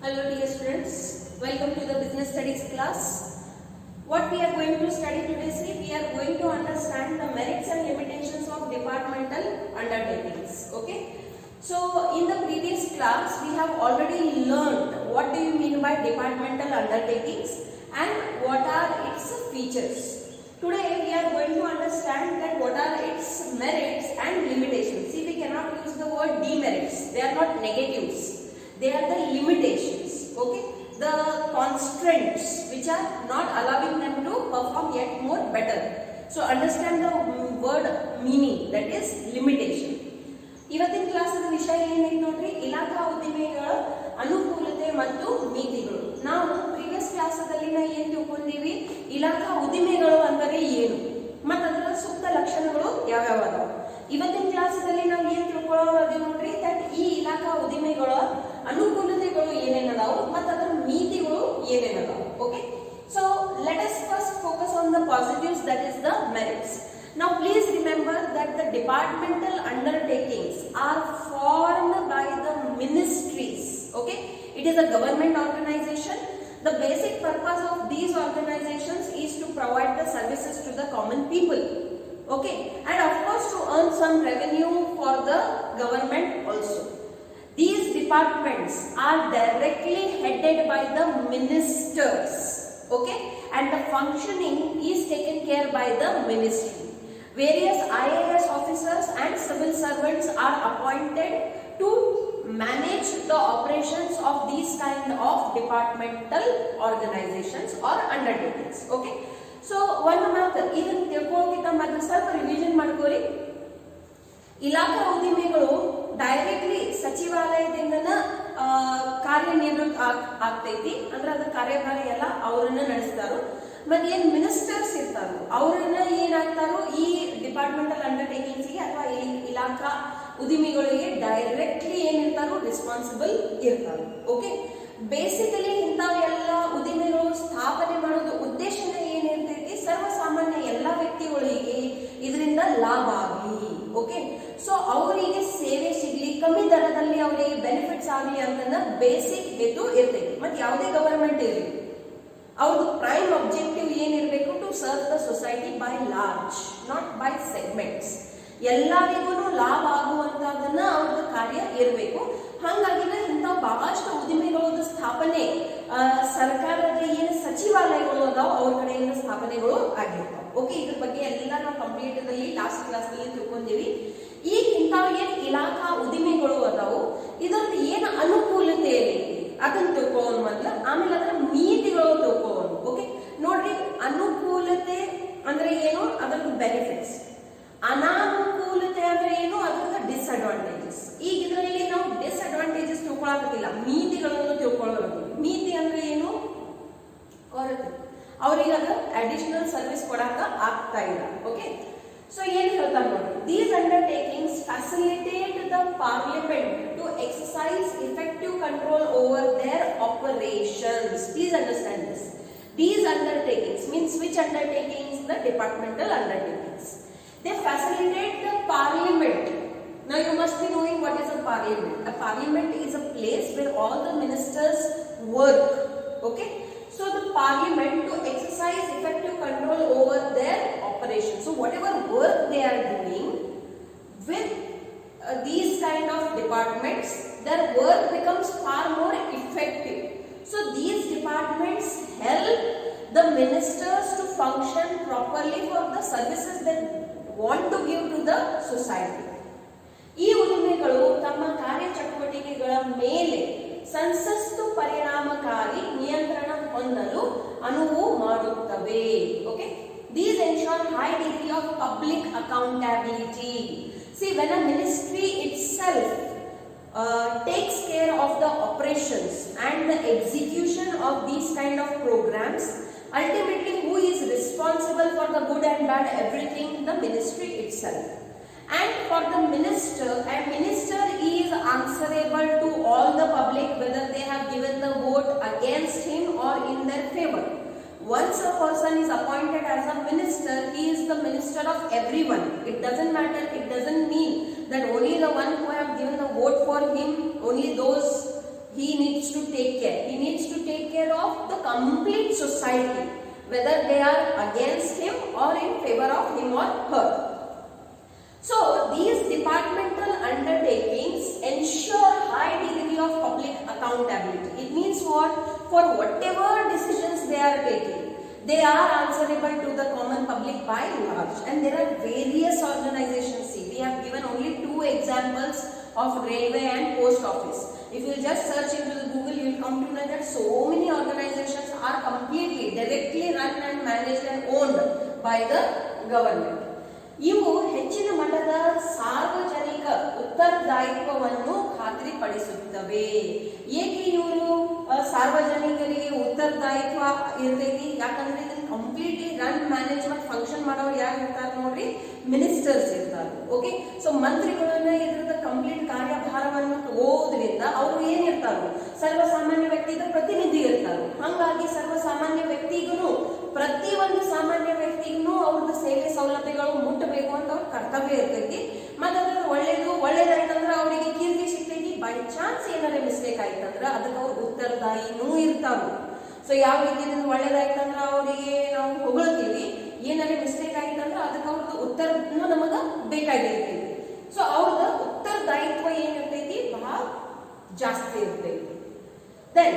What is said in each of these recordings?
Hello dear students, welcome to the business studies class. What we are going to study today, we are going to understand the merits and limitations of departmental undertakings. Okay. So in the previous class we have already learned what do you mean by departmental undertakings and what are its features. Today we are going to understand that what are its merits and limitations. See, we cannot use the word demerits. They are not negatives. They are the limitations, okay, the constraints which are not allowing them to perform yet more better. So understand the word meaning, that is limitation. ಇವತ್ತಿನ ಕ್ಲಾಸದ ವಿಷಯ ಏನೈತೆ ನೋಡ್ರಿ, ಇಲಾಖಾ ಉದ್ದಿಮೆಗಳ ಅನುಕೂಲತೆ ಮತ್ತು ಮಿತಿಗಳು. ನಾವು ಪ್ರೀವಿಯಸ್ ಕ್ಲಾಸದಲ್ಲಿ ಏನು ತಿಳ್ಕೊಂಡಿವಿ, ಇಲಾಖಾ ಉದ್ದಿಮೆಗಳು ಅಂದರೆ ಏನು ಮತ್ತು ಅದರ ಸೂಕ್ತ ಲಕ್ಷಣಗಳು ಯಾವ್ಯಾವ ಅದಾವ. ಇವತ್ತಿನ ಕ್ಲಾಸದಲ್ಲಿ ನಾವು ಏನು ತಿಳ್ಕೊಳ್ಳೋದು ನೋಡ್ರಿ, ದಟ್ ಈ ಇಲಾಖಾ ಉದ್ದಿಮೆಗಳ ಅನುಕೂಲತೆಗಳು ಏನೇನದಾವು ಮತ್ತು ಅದರ ಮಿತಿಗಳು ಏನೇನದಾವು. Okay, so let us first focus on the positives, that is the merits. Now please remember that the departmental undertakings are formed by the ministries. Okay, it is a government organization. The basic purpose of these organizations is to provide the services to the common people. Okay, and of course to earn some revenue for the government also. These departments are directly headed by the ministers. Okay, and the functioning is taken care by the ministry. Various IAS officers and civil servants are appointed to manage the operations of these kind of departmental organizations or undertakings. Okay, so one math even ತಿಳ್ಕೊಳ್ಳೋಕ್ಕಿಂತ ಮೊದಲು ಸ್ವಲ್ಪ revision ಮಾಡ್ಕೊಳ್ಳಿ. ಇಲಾಖಾ ಉದ್ದಿಮೆಗಳು directly ಸಚಿವಾಲಯದಿಂದ ಕಾರ್ಯನಿರ್ವಹಿತ ಆಗ್ತೈತಿ, ಅಂದ್ರೆ ಅದ್ರ ಕಾರ್ಯಭಾರ ಎಲ್ಲ ಅವರನ್ನ ನಡೆಸ್ತಾರೋ. ಮತ್ತೆ ಏನ್ ಮಿನಿಸ್ಟರ್ಸ್ ಇರ್ತಾರೋ ಅವರನ್ನ ಏನಾಗ್ತಾರೋ ಈ ಡಿಪಾರ್ಟ್ಮೆಂಟಲ್ ಅಂಡರ್ಟೇಕಿಂಗ್ಸ್ ಗೆ ಅಥವಾ ಈ ಇಲಾಖಾ ಉದ್ದಿಮೆಗಳಿಗೆ ಡೈರೆಕ್ಟ್ಲಿ ಏನಿರ್ತಾರೋ ರೆಸ್ಪಾನ್ಸಿಬಲ್ ಇರ್ತಾರೋ. ಓಕೆ, ಬೇಸಿಕಲಿ ಇಂಥವೆಲ್ಲ ಉದ್ದಿಮೆಗಳು ಸ್ಥಾಪನೆ ಮಾಡೋದು ಉದ್ದೇಶನೇ ಏನಿರ್ತೈತಿ, ಸರ್ವಸಾಮಾನ್ಯ ಎಲ್ಲ ವ್ಯಕ್ತಿಗಳಿಗೆ ಇದರಿಂದ ಲಾಭ ಆಗಲಿ. ಓಕೆ, ಸೊ ಅವರಿಗೆ ಸೇವೆ ಸಿಗ್ಲಿ, ಕಮ್ಮಿ ದರದಲ್ಲಿ ಅವರಿಗೆ ಬೆನಿಫಿಟ್ಸ್ ಆಗಲಿ ಅಂತ ಬೇಸಿಕ್ ಹೇತು ಇರ್ತೈತಿ. ಮತ್ತೆ ಯಾವುದೇ ಗವರ್ಮೆಂಟ್ ಇರಲಿ, ಅವ್ರದ್ದು ಪ್ರೈಮ್ ಅಬ್ಜೆಕ್ಟಿವ್ ಏನಿರಬೇಕು, to serve the society by large, not by segments. ಎಲ್ಲರಿಗೂ ಲಾಭ ಆಗುವಂತದನ್ನ ಅವ್ರದ್ದು ಕಾರ್ಯ ಇರಬೇಕು. ಹಾಗಾಗಿನ ಇಂಥ ಬಹಳಷ್ಟು ಉದ್ದಿಮೆಗಳ ಸ್ಥಾಪನೆ ಸರ್ಕಾರದ ಏನು ಸಚಿವಾಲಯಗಳು ಅದಾವ ಅವ್ರ ಕಡೆಯಿಂದ ಸ್ಥಾಪನೆಗಳು ಆಗಿರ್ತಾವ. ಓಕೆ, ಇದ್ರ ಬಗ್ಗೆ ಎಲ್ಲ ನಾವು ಕಂಪ್ಲೀಟಲ್ಲಿ ಲಾಸ್ಟ್ ಕ್ಲಾಸ್ ನಲ್ಲಿ ತಿಳ್ಕೊಂಡಿವಿ. ಈಗ ಇಂಥವ್ ಏನ್ ಇಲಾಖಾ ಉದ್ದಿಮೆಗಳು ಅದಾವು, ಇದರದ್ದು ಏನು ಅನುಕೂಲತೆ ಐತಿ ಅದನ್ನ ತಿಳ್ಕೊಳ್ಳೋಣ ಮೊದಲು, ಆಮೇಲೆ ಅದರ ಮಿತಿಗಳು ತಿಳ್ಕೊಳ್ಳೋಣ. ಓಕೆ, ನೋಡ್ರಿ, ಅನುಕೂಲತೆ ಅಂದ್ರೆ ಏನು, ಅದರ ಬೆನಿಫಿಟ್ಸ್. ಅನಾನುಕೂಲತೆ ಅಂದ್ರೆ ಏನು, ಅದರ ಡಿಸ್ಅಡ್ವಾಂಟೇಜಸ್. ಈಗ ಇದರಲ್ಲಿ ನಾವು ಡಿಸ್ಅಡ್ವಾಂಟೇಜಸ್ ತಿಳ್ಕೊಳ್ಳೋದಿಲ್ಲ, ಮಿತಿಗಳನ್ನು ತಿಳ್ಕೊಳ್ಳೋದು. ಮಿತಿ ಅಂದ್ರೆ ಏನು, ಅವ್ರಿಗೆ ಅದು ಅಡಿಷನಲ್ ಸರ್ವಿಸ್ ಕೊಡಾಕ ಆಗ್ತಾ ಇಲ್ಲ. ಓಕೆ, ಸೊ ಏನ್ ಹೇಳ್ತಾರೆ ನೋಡಿ, these undertakings facilitate the parliament to exercise effective control over their operations. Please understand this. These undertakings means which undertakings? The departmental undertakings. They facilitate the parliament. Now you must be knowing what is a parliament. A parliament is a place where all the ministers work. Okay, so the parliament to exercise effective control over their operations. So whatever work they are doing with these kind of departments, their work becomes far more effective. So these departments help the ministers to function properly for the services they want to give to the society. ಈ ಉದ್ದಿಮೆಗಳು ತಮ್ಮ ಕಾರ್ಯಚಟುವಟಿಕೆಗಳ ಮೇಲೆ ಸಂಸತ್ತು ಪರಿಣಾಮಕಾರಿ ನಿಯಂತ್ರಣ ಹೊಂದಲು ಅನುವು ಮಾಡುತ್ತವೆ. Okay, these ensure high degree of public accountability. See, when a ministry itself takes care of the operations and the execution of these kind of programs, ultimately who is responsible for the good and bad everything? The ministry itself. And for the minister, a minister is answerable to all the public whether they have given the vote against him or in their favor. Once a person is appointed as a minister, he is the minister of everyone. It doesn't matter, it doesn't mean that only the one who have given the vote for him, only those he needs to take care. He needs to take care of the complete society, whether they are against him or in favor of him or her. So these departmental undertakings ensure high degree of public accountability. It means what? For whatever decisions they are taking, they are answerable to the common public by large. And there are various organizations. See, we have given only 2 examples of railway and post office. If you just search into the Google, you will come to know that so many organizations are completely directly run and managed and owned by the government. ಇವು ಹೆಚ್ಚಿನ ಮಟ್ಟದ ಸಾರ್ವಜನಿಕ ಉತ್ತರದಾಯಿತ್ವವನ್ನು ಖಾತ್ರಿಪಡಿಸುತ್ತವೆ. ಏಕೆ ಇವರು ಸಾರ್ವಜನಿಕರಿಗೆ ಉತ್ತರದಾಯಿತ್ವ ಇರ್ತೈತಿ? ಯಾಕಂದ್ರೆ ಇದನ್ನ ಕಂಪ್ಲೀಟ್ಲಿ ರನ್ ಮ್ಯಾನೇಜ್ ಮತ್ತು ಫಂಕ್ಷನ್ ಮಾಡೋರು ಯಾರು ಇರ್ತಾರೆ ನೋಡ್ರಿ? ಮಿನಿಸ್ಟರ್ಸ್ ಇರ್ತಾರೆ. ಓಕೆ, ಸೊ ಮಂತ್ರಿಗಳನ್ನ ಇದ್ರದ ಕಂಪ್ಲೀಟ್ ಕಾರ್ಯಭಾರವನ್ನು ತಗೋದ್ರಿಂದ ಅವರು ಏನಿರ್ತಾರೋ ಸರ್ವಸಾಮಾನ್ಯ ವ್ಯಕ್ತಿದ ಪ್ರತಿನಿಧಿ ಇರ್ತಾರೆ. ಹಾಗಾಗಿ ಸರ್ವಸಾಮಾನ್ಯ ವ್ಯಕ್ತಿಗೂ ಪ್ರತಿ ಒಂದು ಸಾಮಾನ್ಯ ವ್ಯಕ್ತಿಗೂ ಅವ್ರದ್ದು ಸೇವೆ ಸೌಲಭ್ಯಗಳು ಮುಟ್ಟಬೇಕು ಅಂತ ಅವ್ರ ಕರ್ತವ್ಯ ಇರ್ತೈತಿ. ಮತ್ತೆ ಅದ್ರ ಒಳ್ಳೇದಾಯ್ತಂದ್ರ ಅವರಿಗೆ ಕೀರ್ತಿ ಸಿಗ್ತೈತಿ. ಬೈ ಚಾನ್ಸ್ ಏನಾರ ಮಿಸ್ಟೇಕ್ ಆಯ್ತಂದ್ರ ಅದಕ್ಕೆ ಅವ್ರು ಉತ್ತರದಾಯಿನೂ ಇರ್ತಾವ. ಸೊ ಯಾವ ರೀತಿಯಿಂದ ಒಳ್ಳೇದಾಯ್ತಂದ್ರ ಅವರಿಗೆ ನಾವು ಹೊಗಳ್ತೀವಿ, ಏನಾರ ಮಿಸ್ಟೇಕ್ ಆಯ್ತಂದ್ರ ಅದಕ್ಕೆ ಅವ್ರದ್ದು ಉತ್ತರನೂ ನಮಗ ಬೇಕಾಗಿರ್ತೈತಿ. ಸೊ ಅವ್ರದ ಉತ್ತರದಾಯಿತ್ವ ಏನಿರ್ತೈತಿ ಬಹಳ ಜಾಸ್ತಿ ಇರ್ತೈತಿ. Then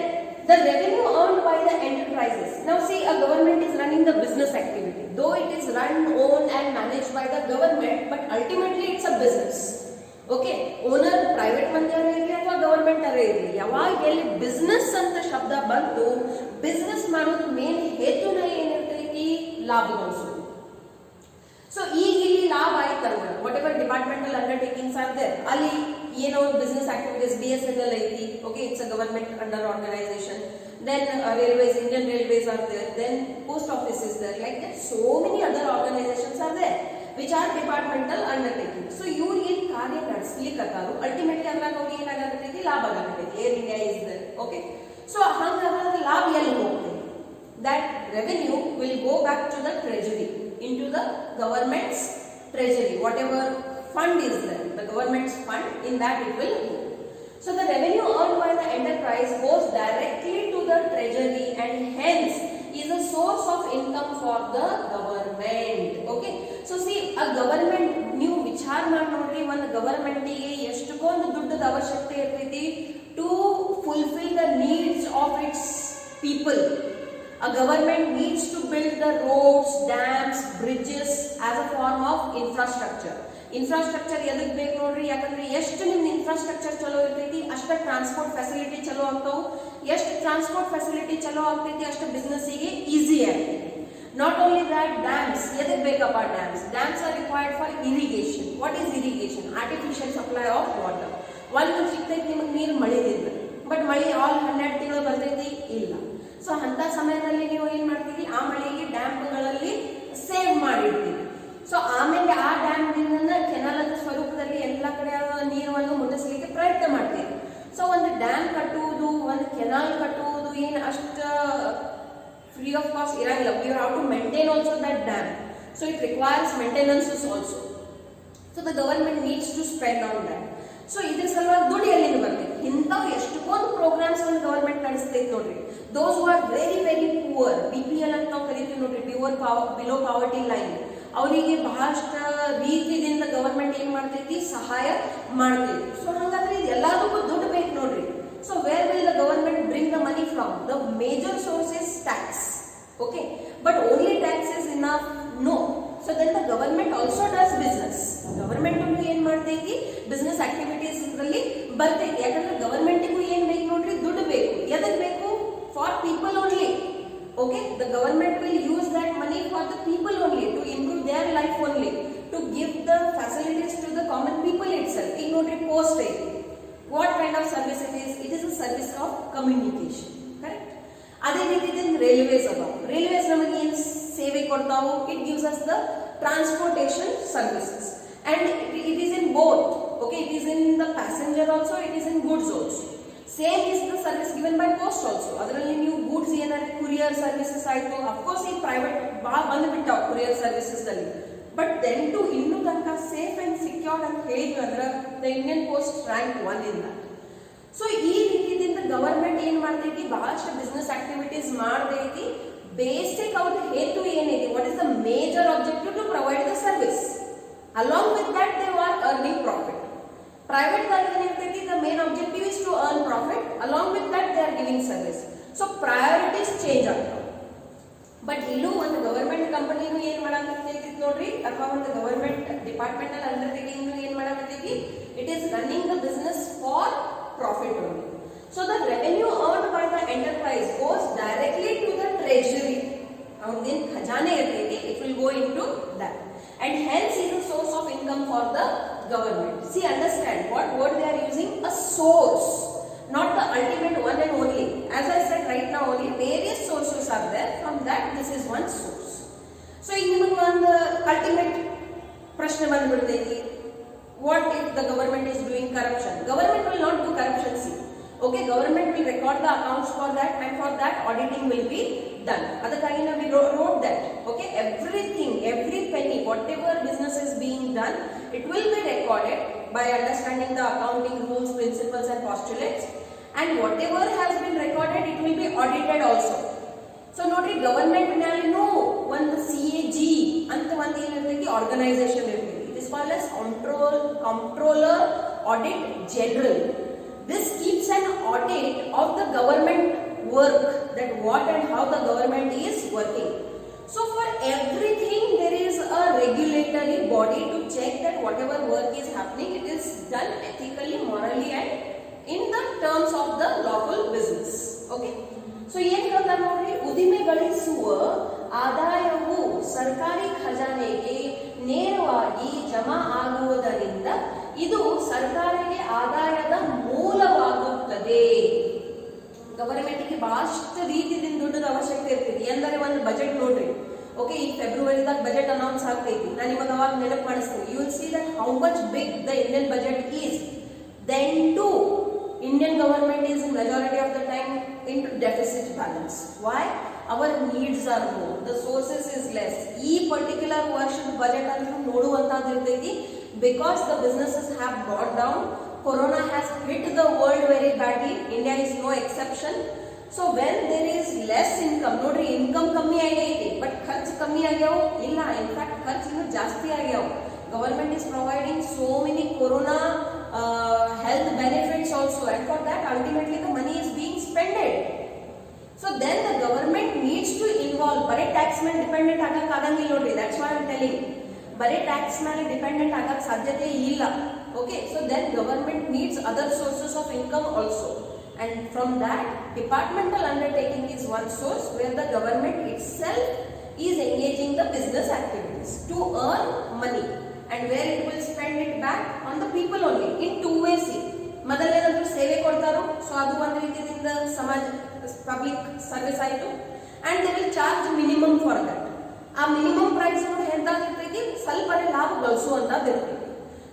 the revenue earned by the enterprises. Now see, a government is running the business activity. Though it is run, owned and managed by the government, but ultimately it's a business. Okay, owner private ಮಂದಿಯರ ಇರಲಿ ಅಥವಾ government ಅರೇ ಇರಲಿ, ಯಾವಾಗ ಎಲ್ಲಿ business ಅಂತ ಶಬ್ದ ಬಂತು, business ಮಾಡೋದು main ಹೇತುನ ಏನಿರ್ತೈತಿ? ಲಾಭ ಗಳಿಸೋದು. ಸೊ ಈಗ ಇಲ್ಲಿ ಲಾಭ ಆಯ್ತಲ್ಲ, whatever departmental undertakings are there, ಅಲ್ಲಿ ಏನೋ ಬಿಸ್ನೆಸ್ ಆಕ್ಟಿವಿಟೀಸ್ BSNL ಐತಿ. Okay, it's a government under organisation. Then railways, Indian Railways are there. Then post office is there. Like that, so many other organizations are there, which are departmental undertakings. So ಇವ್ರು ಏನ್ ಕಾರ್ಯ ನಡೆಸಲಿಕ್ಕತ್ತಾರು, ultimately ಅದ್ರಾಗ ಅವ್ರಿಗೆ ಏನಾಗತ್ತೈತಿ? ಲಾಭ ಆಗತ್ತೈತಿ. Air India is there. Okay, so ಹಂಗಾದ್ರೆ ಲಾಭ ಎಲ್ಲಿ ಹೋಗ್ತೈತಿ? That revenue will go back to the treasury, into the government's treasury. Whatever fund is there, the government's fund, in that it will go. So the revenue earned by the enterprise goes directly to the treasury and hence is a source of income for the government. Okay, so see, a government, ನೀವು ವಿಚಾರ ಮಾಡಿ ನೋಡ್ರಿ, ಒಂದು ಗವರ್ಮೆಂಟಿಗೆ ಎಷ್ಟೊಂದು ದುಡ್ಡದ ಅವಶ್ಯಕತೆ ಇರ್ತೈತಿ to fulfill the needs of its people. A government needs to build the roads, dams, bridges as a form of infrastructure. Infrastructure ಎದಕ್ ಬೇಕು ನೋಡ್ರಿ? ಯಾಕಂದ್ರೆ ಎಷ್ಟು ನಿಮ್ದು ಇನ್ಫ್ರಾಸ್ಟ್ರಕ್ಚರ್ ಚಲೋ ಇರ್ತೈತಿ ಅಷ್ಟ ಟ್ರಾನ್ಸ್ಪೋರ್ಟ್ ಫೆಸಿಲಿಟಿ ಚಲೋ ಆಗ್ತಾವು. ಎಷ್ಟು ಟ್ರಾನ್ಸ್ಪೋರ್ಟ್ ಫೆಸಿಲಿಟಿ ಚಲೋ ಆಗ್ತೈತಿ ಅಷ್ಟು ಬಿಸ್ನೆಸ್ಸಿಗೆ ಈಸಿ ಆಗ್ತೈತಿ. ನಾಟ್ ಓನ್ಲಿ ದಟ್, ಡ್ಯಾಮ್ಸ್ ಎದಕ್ ಬೇಕಪ್ಪ? Dams R required for irrigation. What is irrigation? Artificial supply of water. ಒಂದು ಸಿಗ್ತೈತಿ ನಿಮಗೆ ನೀರು ಮಳೆದಿಂದ, ಬಟ್ ಮಳೆ ಆಲ್ 12 ತಿಂಗಳು ಬರ್ತೈತಿ ಇಲ್ಲ. ಸೊ ಅಂತ ಸಮಯದಲ್ಲಿ ನೀವು ಏನ್ ಮಾಡ್ತೀರಿ? ಆ ಮಳೆಗೆ ಡ್ಯಾಮ್ಗಳಲ್ಲಿ ಸೇವ್ ಮಾಡಿರ್ತೀರಿ. ಸೊ ಆಮೇಲೆ ಆ ಡ್ಯಾಮ್ ನೀರನ್ನ ಕೆನಾಲದ ಸ್ವರೂಪದಲ್ಲಿ ಎಲ್ಲ ಕಡೆ ನೀರನ್ನು ಮುಟ್ಟಿಸಲಿಕ್ಕೆ ಪ್ರಯತ್ನ ಮಾಡ್ತೀವಿ. ಸೊ ಒಂದು ಡ್ಯಾಮ್ ಕಟ್ಟುವುದು, ಒಂದು ಕೆನಾಲ್ ಕಟ್ಟುವುದು ಏನು ಅಷ್ಟ ಫ್ರೀ ಆಫ್ ಕಾಸ್ಟ್ ಇರಂಗಿಲ್ಲ. You have to maintain also that dam. So it requires maintenances also. So the government needs to spend on that. So ಇದ್ರ ಸಲುವಾಗಿ ದುಡ್ಡು ಎಲ್ಲಿಂದ ಬರ್ತೈತಿ? ಇಂಥವು ಎಷ್ಟೊಂದು ಪ್ರೋಗ್ರಾಮ್ಸ್ ಒಂದು ಗವರ್ಮೆಂಟ್ ನಡೆಸ್ತೈತಿ ನೋಡ್ರಿ. Those who are very very poor, BPL ಅಂತ ನಾವು ಕರಿತೀವಿ ನೋಡ್ರಿ, ಬಿಲೋ ಪಾವರ್ಟಿ ಲೈನ್, ಅವರಿಗೆ ಬಹಳಷ್ಟು ರೀತಿಯಿಂದ ಗವರ್ಮೆಂಟ್ ಏನ್ ಮಾಡ್ತೈತಿ? ಸಹಾಯ ಮಾಡ್ತೈತಿ. ಸೊ ಹಾಗಾದ್ರೆ ಇದು ಎಲ್ಲದಕ್ಕೂ ದುಡ್ಡು ಬೇಕು ನೋಡ್ರಿ. So where will the government bring the money from? The major source is tax. Okay, but only tax is enough? No. So then the government also does business. Government ಏನ್ ಮಾಡ್ತೈತಿ? ಬಿಸ್ನೆಸ್ ಆಕ್ಟಿವಿಟೀಸ್ ಇದ್ರಲ್ಲಿ ಬರ್ತೈತಿ. ಯಾಕಂದ್ರೆ ಗವರ್ಮೆಂಟಿಗೂ ಏನ್ ಬೇಕು ನೋಡ್ರಿ? ದುಡ್ಡು ಬೇಕು. ಎದಕ್ ಬೇಕು? For people only. Okay, the government will use that money for the people only, to improve their life only, to give the facilities to the common people itself. ಈಗ ನೋಡ್ರಿ, post ಐತಿ. What kind of service it is? It is a service of communication. Correct? ಅದೇ ರೀತಿ railways ಅದಾವ. Railways ನಮಗೆ ಏನು ಸೇವೆ ಕೊಡ್ತಾವು? It gives us the transportation services and it is in both. Okay, it is in the passenger also, it is in goods also. Same is the service given by post also. ಅದರಲ್ಲಿ ನೀವು goods ಏನಾದ್ರೆ courier services ಆಯ್ತು, of course ಈ private ಭಾಳ ಬಂದ್ಬಿಟ್ಟಾವ courier services ಅಲ್ಲಿ. But then to ಇನ್ನೂ ತನಕ safe and ಸಿಕ್ಯೂರ್ಡ್ ಅಂತ ಹೇಳಿದ್ವಿ ಅಂದ್ರೆ the Indian post rank 1 in that. So ಈ ರೀತಿಯಿಂದ ಗವರ್ಮೆಂಟ್ ಏನ್ ಮಾಡ್ತೈತಿ, ಬಹಳಷ್ಟು ಬಿಸ್ನೆಸ್ ಆಕ್ಟಿವಿಟೀಸ್ ಮಾಡದೈತಿ. ಬೇಸಿಕ್ ಅವ್ರ ಹೇತು ಏನೈತಿ, what is the major objective to provide the service. Along with that they are earning profit. Private ದಾಗ ಏನಿರ್ತೈತಿ, the main objective is to earn profit, along with that they are giving service. So priorities change ಆಗ್ತಾವ. But ಇಲ್ಲೂ ಒಂದು government ಕಂಪನಿನೂ ಏನ್ ಮಾಡಾಕತ್ತೈತಿ ನೋಡ್ರಿ, ಅಥವಾ ಒಂದು government departmental undertaking ಏನ್ ಮಾಡಾಕತ್ತೈತಿ, it is running the business for profit only. So the revenue earned by the enterprise goes directly to the treasury. ಅವ್ರದ್ದೇನ್ ಖಜಾನೆ ಇರ್ತೈತಿ, it will go in to that, and hence is a source of income for the government. See, understand what word they are using, a source, not the ultimate one and only. As I said right now, only various sources are there, from that this is one source. So ಈಗ ನಿಮಗೆ ಒಂದು ultimate ಪ್ರಶ್ನೆ ಬಂದ್ಬಿಡ್ತೈತಿ, what if the government is doing corruption? Government will not do corruption. See, okay, government will record the accounts for that, and for that auditing will be done. Adakagi we wrote that, okay, everything, every penny, whatever business is being done, it will be recorded by understanding the accounting rules, principles and postulates, and whatever has been recorded, it will be audited also. So notri, government nalinu one CAG anta one ಏನೈತಿ organization ಇರ್ತೈತಿ. It is called as Comptroller Audit General. This keeps an audit of the government work, that what and how the government is working. So for everything there is a regulatory body to check that whatever work is happening, it is done ethically, morally and in the terms of the lawful business. Okay, so ಏನು ಹೇಳ್ತಾರೆ ನೋಡಿ, ಉದಿಮೆ ಗಳಿಸುವ ಆದಾಯವು ಸರ್ಕಾರಿ ಖಜಾನೆಗೆ ನೇರವಾಗಿ ಜಮಾ ಆಗುವುದರಿಂದ ಇದು ಸರ್ಕಾರಕ್ಕೆ ಆದಾಯದ ಮೂಲವಾಗುತ್ತದೆ. ಗವರ್ಮೆಂಟ್ಗೆ ಬಹಳಷ್ಟು ರೀತಿಯಿಂದ ದುಡ್ಡದ ಅವಶ್ಯಕತೆ ಇರ್ತೈತಿ. ಎಂದರೆ ಒಂದು ಬಜೆಟ್ ನೋಡ್ರಿ, ಓಕೆ, ಈ ಫೆಬ್ರವರಿದಾಗ ಬಜೆಟ್ ಅನೌನ್ಸ್ ಆಗ್ತೈತಿ. ನಾನು ನಿಮಗೆ ಅವಾಗ ನೆನಪು ಮಾಡಿಸ್ತೀನಿ. You will see that how much big the Indian budget is. Then to Indian government is in majority of the time into deficit balance. Why? Our needs are more, the sources is less. ಈ particular ವರ್ಷದ budget ಅಂತ ನೋಡುವಂತದ್ದು ಇರ್ತೈತಿ, because the businesses have gone down. Corona has hit the world very badly. India is no exception. So when there is less income, nodri income ಕಮ್ಮಿ ಆಗೈತಿ, but ಖರ್ಚು ಕಮ್ಮಿ ಆಗ್ಯಾವ ಇಲ್ಲ, in fact ಖರ್ಚು ಇನ್ನೂ ಜಾಸ್ತಿ ಆಗ್ಯಾವ. Government is providing so many corona health benefits also, and for that ultimately the money is being spent. So then the government needs to involve. Bare tax ಮೇಲೆ ಡಿಪೆಂಡೆಂಟ್ ಆಗಕ್ಕೆ ಆಗಂಗಿಲ್ಲ ನೋಡ್ರಿ. That's why I am telling. Bare tax ಮೇಲೆ dependent ಆಗಕ್ಕೆ ಸಾಧ್ಯತೆ ಇಲ್ಲ. Okay, so then government needs other sources of income also, and from that departmental undertaking is one source where the government itself is engaging the business activities to earn money, and where it will spend it back on the people only in two ways. ಮೊದಲನೇದಂತೂ ಸೇವೆ ಕೊಡ್ತಾರೋ, so ಅದು ಒಂದು ರೀತಿಯಿಂದ ಸಮಾಜ public service ಆಯಿತು, and they will charge minimum for that. ಆ minimum price ಎಂತಾಗಿರ್ತೈತಿ, ಸ್ವಲ್ಪ ಲಾಭ ಗಳಿಸುವಂತದ್ದು ಇರ್ತೈತಿ.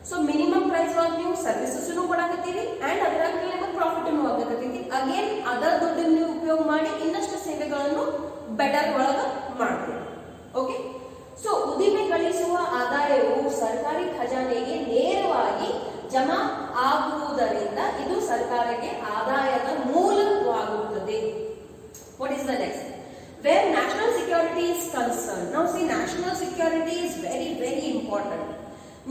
ಸೊ ಮಿನಿಮಮ್ ಪ್ರೈಸ್ ಒಳಗೆ ನೀವು ಸರ್ವಿಸಸ್ ಕೊಡಾಕತ್ತೀರಿ, ಅಂಡ್ ಅದರಾಗ ನಿಮಗೆ ಪ್ರಾಫಿಟ್ ಆಗತೈತಿ. ಅಗೇನ್ ಅದರ್ ದುಡ್ಡನ್ನು ನೀವು ಉಪಯೋಗ ಮಾಡಿ ಇನ್ನಷ್ಟು ಸೇವೆಗಳನ್ನು ಬೆಟರ್ ಒಳಗ ಮಾಡ್ತೀವಿ. ಓಕೆ, ಸೊ ಉದಿಮೆ ಗಳಿಸುವ ಆದಾಯವು ಸರ್ಕಾರಿ ಖಜಾನೆಗೆ ನೇರವಾಗಿ ಜಮಾ ಆಗುವುದರಿಂದ ಇದು ಸರ್ಕಾರಕ್ಕೆ ಆದಾಯದ ಮೂಲವಾಗುತ್ತದೆ. What is the next? Where national security is concerned. Now see, national security is very very important.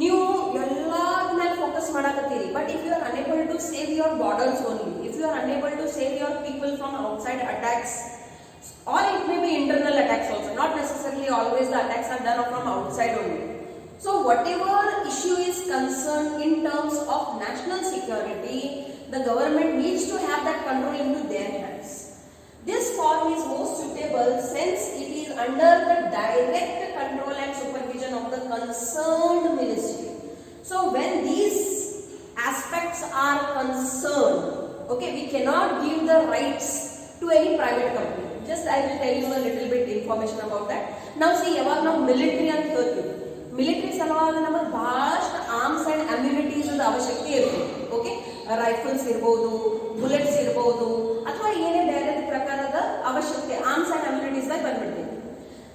ನೀವು ಎಲ್ಲಾದ ಮೇಲೆ ಫೋಕಸ್ ಮಾಡಾಕತ್ತೀರಿ, but if you are unable to save your borders only, if you are unable to save your people from outside attacks, or it may be internal attacks also, not necessarily always the attacks are done from outside only. So whatever issue is concerned in terms of national security, the government needs to have that control into their hands. This form is most suitable since it is under the direct control and supervision of the concerned ministry. So when these aspects are concerned, okay, we cannot give the rights to any private company. Just I will tell you a little bit information about that. Now see, ಯಾವಾಗ ನಾವು military ಅಂತ ಹೇಳ್ತೀವಿ, military ಸಲುವಾಗಿ ನಮಗೆ ಬಹಳಷ್ಟು arms and amenities ಅವಶ್ಯಕತೆ ಇರ್ತದೆ. Okay, rifles ಇರ್ಬೋದು, ಬುಲೆಟ್ಸ್ ಇರ್ಬೋದು, ಅಥವಾ ಏನೇ ಬೇರೆ ಪ್ರಕಾರದ ಅವಶ್ಯಕತೆ ಆರ್ಮ್ಸ್ ಅಂಡ್ ಅಮ್ಯುನಿಟೀಸ್ ಬಂದ್ಬಿಡ್ತದೆ.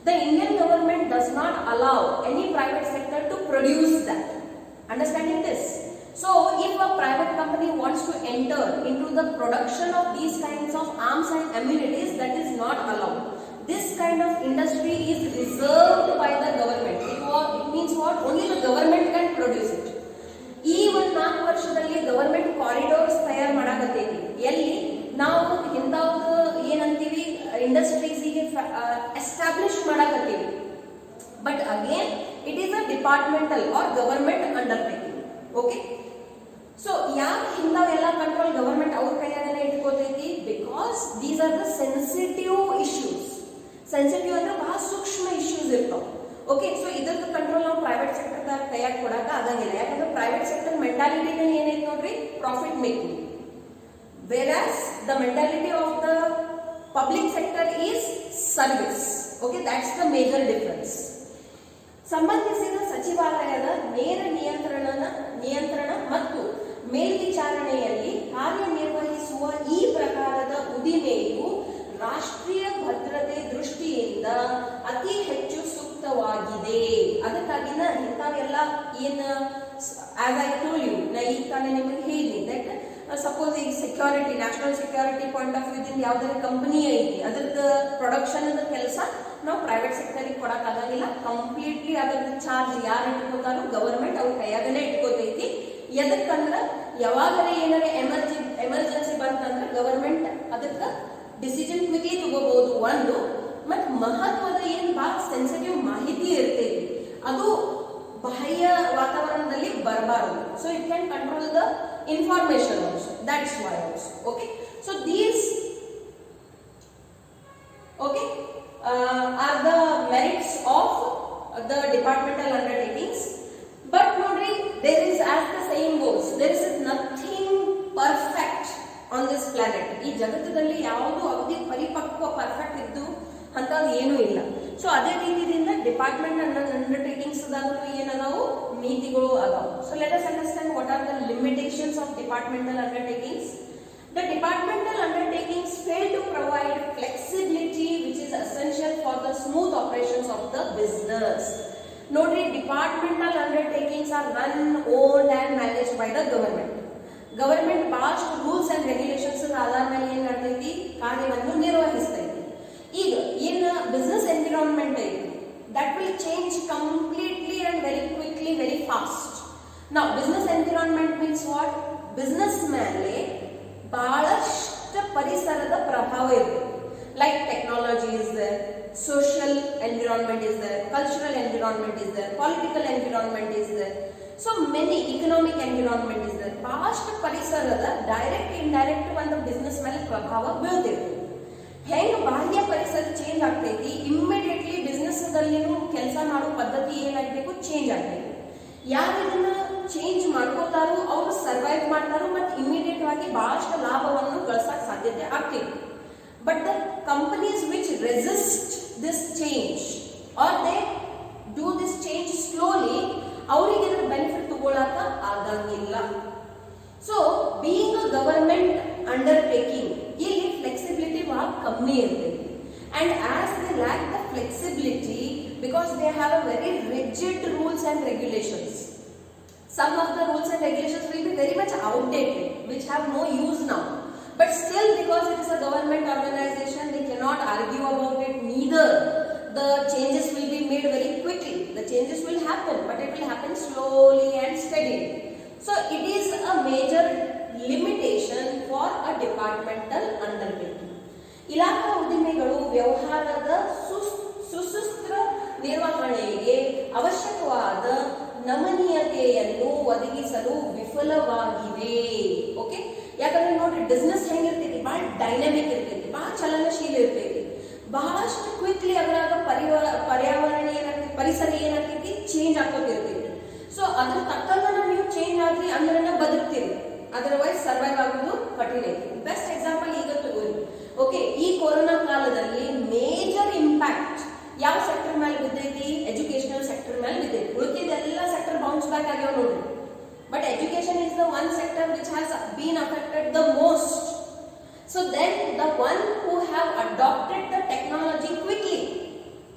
The Indian government does not allow any private sector to produce that. Understanding this? So if a private company wants to enter into the production of these kinds of arms and ammunition, that is not allowed. This kind of industry is reserved by the government. It means what? Only the government can produce it. ಈ ಒಂದು 4 ವರ್ಷದಲ್ಲಿ government ಕಾರಿಡೋರ್ಸ್ ತಯಾರು ಮಾಡಾಕತ್ತೈತಿ. ಎಲ್ಲಿ ನಾವು ಇಂಥವ್ದು ಏನಂತೀವಿ ಇಂಡಸ್ಟ್ರೀಸಿಗೆ establish ಮಾಡಾಕತ್ತೀವಿ. But again it is a departmental or government undertaking. Okay, so ಯಾಕೆ ಇಂಥವೆಲ್ಲ ಕಂಟ್ರೋಲ್ ಗವರ್ಮೆಂಟ್ ಅವ್ರ ಕೈಯಾಗನೇ ಇಟ್ಕೋತೈತಿ? Because these are the sensitive issues. Sensitive ಅಂದ್ರೆ ಬಹಳ ಸೂಕ್ಷ್ಮ ಇಶ್ಯೂಸ್ ಇರ್ತಾವ. ಓಕೆ, ಸೊ ಇದರದ ಕಂಟ್ರೋಲ್ ನಾವು ಪ್ರೈವೇಟ್ ಸೆಕ್ಟರ್ ಕೈಯಾಗ ಕೊಡಾಕ ಆಗಂಗಿಲ್ಲ. ಯಾಕಂದ್ರೆ ಪ್ರೈವೇಟ್ ಸೆಕ್ಟರ್ ಮೆಂಟಾಲಿಟಿನೇ ಏನೈತೆ ನೋಡ್ರಿ, profit making. Whereas the mentality of the public sector is service. Okay, that's the major difference. ಸಂಬಂಧಿಸಿದ ಸಚಿವಾಲಯದ ನೇರ ನಿಯಂತ್ರಣ ಮತ್ತು ಮೇಲ್ವಿಚಾರಣೆಯಲ್ಲಿ ಕಾರ್ಯನಿರ್ವಹಿಸುವ ಈ ಪ್ರಕಾರದ ಉದಿಮೆಯು ರಾಷ್ಟ್ರೀಯ ಭದ್ರತೆ ದೃಷ್ಟಿಯಿಂದ ಅತಿ ಹೆಚ್ಚು ಸೂಕ್ತವಾಗಿದೆ. ಅದಕ್ಕಾಗಿನ ಇಂಥವೆಲ್ಲ ಏನು ಆಸ್ ಐ ಟೋಲ್ಡ್ ಯು, ನಾ ಈಗ ತಾನೇ ನಿಮಗೆ ಹೇಳಿದ್ನಿ ದಟ್ ಸಪೋಸ್ ಈಗ security, national security point of view ದಿಂದ ಯಾವ್ದಾರ ಕಂಪನಿ ಐತಿ, ಅದ್ರದ್ದು ಪ್ರೊಡಕ್ಷನ್ ಕೆಲಸ ನಾವು ಪ್ರೈವೇಟ್ ಸೆಕ್ಟರಿಗೆ ಕೊಡಕ್ಕಾಗಂಗಿಲ್ಲ. ಕಂಪ್ಲೀಟ್ಲಿ ಅದ್ರದ್ದು ಚಾರ್ಜ್ ಯಾರು ಇಟ್ಕೋತಾರೋ ಗವರ್ಮೆಂಟ್ ಅವ್ರ ಕೈಯಾಗನೇ ಇಟ್ಕೋತೈತಿ. ಎದಕ್ಕಂದ್ರ ಯಾವಾಗಲೇ ಏನಾರ ಎಮರ್ಜೆನ್ಸಿ ಬಂತಂದ್ರೆ ಗವರ್ಮೆಂಟ್ ಅದಕ್ಕೆ ಡಿಸಿಷನ್ ಕ್ವಿಕ್ಲಿ ತಗೋಬಹುದು. ಒಂದು ಮತ್ ಮಹತ್ವದ ಏನ್ ಬಹಳ ಸೆನ್ಸಿಟಿವ್ ಮಾಹಿತಿ ಇರ್ತೈತಿ, ಅದು ಬಾಹ್ಯ ವಾತಾವರಣದಲ್ಲಿ ಬರಬಾರದು. So it can control the information also. That's why also. Okay, so these okay are the merits of the departmental undertakings. But nobody, there is, as the saying goes, there is nothing perfect on this planet. ಈ ಜಗತ್ತದಲ್ಲಿ ಯಾವುದು ಅಗದಿ ಪರಿಪಕ್ವ perfect ಇದ್ದು ಅಂತದ್ದು ಏನೂ ಇಲ್ಲ. So ಅದೇ ರೀತಿಯಿಂದ department undertakings ದಾಗಲೂ ಏನದಾವು ನೀತಿಗಳು ಅದಾವು. So let us understand what are the limitations of departmental undertakings. The departmental undertakings fail to provide flexibility which is essential for the smooth operations of the business. Notary, departmental undertakings are run, owned and managed by the government. Government ಭಾಳಷ್ಟು rules and regulations ಆಧಾರ ಮೇಲೆ ಏನ್ ಮಾಡ್ತೈತಿ, ಕಾರ್ಯವನ್ನು ನಿರ್ವಹಿಸ್ತೈತಿ. ಈಗ ಏನ್ business environment ಐತಿ, that will change completely and very quickly, very fast. Now business environment means what? Business ಮೇಲೆ ಬಹಳಷ್ಟು ಪರಿಸರದ ಪ್ರಭಾವ ಇರುತ್ತೆ. Like technology is there, social environment is there, cultural environment is there, political environment is there, so many economic environment is there. ಬಹಳಷ್ಟು ಪರಿಸರದ direct indirect ಒಂದು business ಮೇಲೆ ಪ್ರಭಾವ ಬೀಳ್ತೈತಿ. ಹೆಂಗ್ ಬಾಹ್ಯ ಪರಿಸರ ಚೇಂಜ್ ಆಗ್ತೈತಿ, ಇಮ್ಮಿಡಿಯೇಟ್ಲಿ ಬಿಸ್ನೆಸ್ ದಲ್ಲಿ ಕೆಲಸ ಮಾಡೋ ಪದ್ಧತಿ ಏನಾಗಬೇಕು, ಚೇಂಜ್ ಆಗ್ತೈತಿ. ಯಾರು ಇದನ್ನ ಚೇಂಜ್ ಮಾಡ್ಕೋತಾರೋ ಅವರು ಸರ್ವೈವ್ ಮಾಡ್ತಾರೋ ಮತ್ತು ಇಮಿಡಿಯೇಟ್ ಆಗಿ ಬಹಳಷ್ಟು ಲಾಭವನ್ನು ಗಳಿಸಕ್ಕೆ ಸಾಧ್ಯತೆ ಆಗ್ತೈತಿ. But the companies which resist this change are they do this change slowly, ಅವರಿಗೆ ಇದರ ಬೆನಿಫಿಟ್ ತಗೊಳಕ ಆಗಂಗಿಲ್ಲ. So being a government undertaking, ಇಲ್ಲಿ ಫ್ಲೆಕ್ಸಿಬಿಲಿಟಿ ಬಹಳ ಕಮ್ಮಿ ಇರ್ತೈತಿ. And as they lack the flexibility because they have a very rigid rules and regulations. Some of the rules and regulations will be very much outdated, which have no use now. But still, because it is a government organization, they cannot argue about it. Neither the changes will be made very quickly. The changes will happen, but it will happen slowly and steadily. So it is a major limitation for a departmental undertaking. ಇಲಾಖಾ ಉದ್ದಿಮೆಗಳು ವ್ಯವಹಾರದ ಸುಸೂತ್ರ ನಿರ್ವಹಣೆಗೆ ಅವಶ್ಯಕವಾದ ನಮನೀಯತೆಯನ್ನು ಒದಗಿಸಲು ವಿಫಲವಾಗಿವೆ. Okay, ಯಾಕಂದ್ರೆ ನೋಡ್ರಿ business ಹೆಂಗಿರ್ತೈತಿ, ಬಹಳ ಡೈನಾಮಿಕ್ ಇರ್ತೈತಿ, ಬಹಳ ಚಲನಶೀಲ ಇರ್ತೈತಿ. ಬಹಳಷ್ಟು ಕ್ವಿಕ್ಲಿ ಅದರಾಗ ಪರ್ಯಾವರಣ ಏನಾಗ್ತೈತಿ, ಪರಿಸರ ಏನಾಗ್ತೈತಿ, ಚೇಂಜ್ ಆಗೋದಿರ್ತೈತಿ. ಸೊ ಅದ್ರ ತಕ್ಕಂಗ ನೀವು ಚೇಂಜ್ ಆದ್ರಿ ಅಂದ್ರೆ ಬದುಕ್ತೀರಿ, ಅದರ್ವೈಸ್ ಸರ್ವೈವ್ ಆಗೋದು ಕಠಿಣ ಐತಿ. ಬೆಸ್ಟ್ ಎಕ್ಸಾಂಪಲ್ ಈಗ ತಗೋರಿ. ಓಕೆ, ಈ ಕೊರೋನಾ ಕಾಲದಲ್ಲಿ ಮೇಜರ್ ಇಂಪ್ಯಾಕ್ಟ್ ಯಾವ ಸೆಕ್ಟರ್ ಮೇಲೆ ಬಿದ್ದೈತಿ, ಎಜುಕೇಶನಲ್ ಸೆಕ್ಟರ್ ಮೇಲೆ ಬಿದ್ದೈತಿ. ಉಳಿದಿದ್ದೆಲ್ಲ ಸೆಕ್ಟರ್ ಬೌನ್ಸ್ ಬ್ಯಾಕ್ ಆಗ್ಯಾವ ನೋಡ್ರಿ. But education is the one sector which has been affected the most. So then the one who have adapted the technology quickly,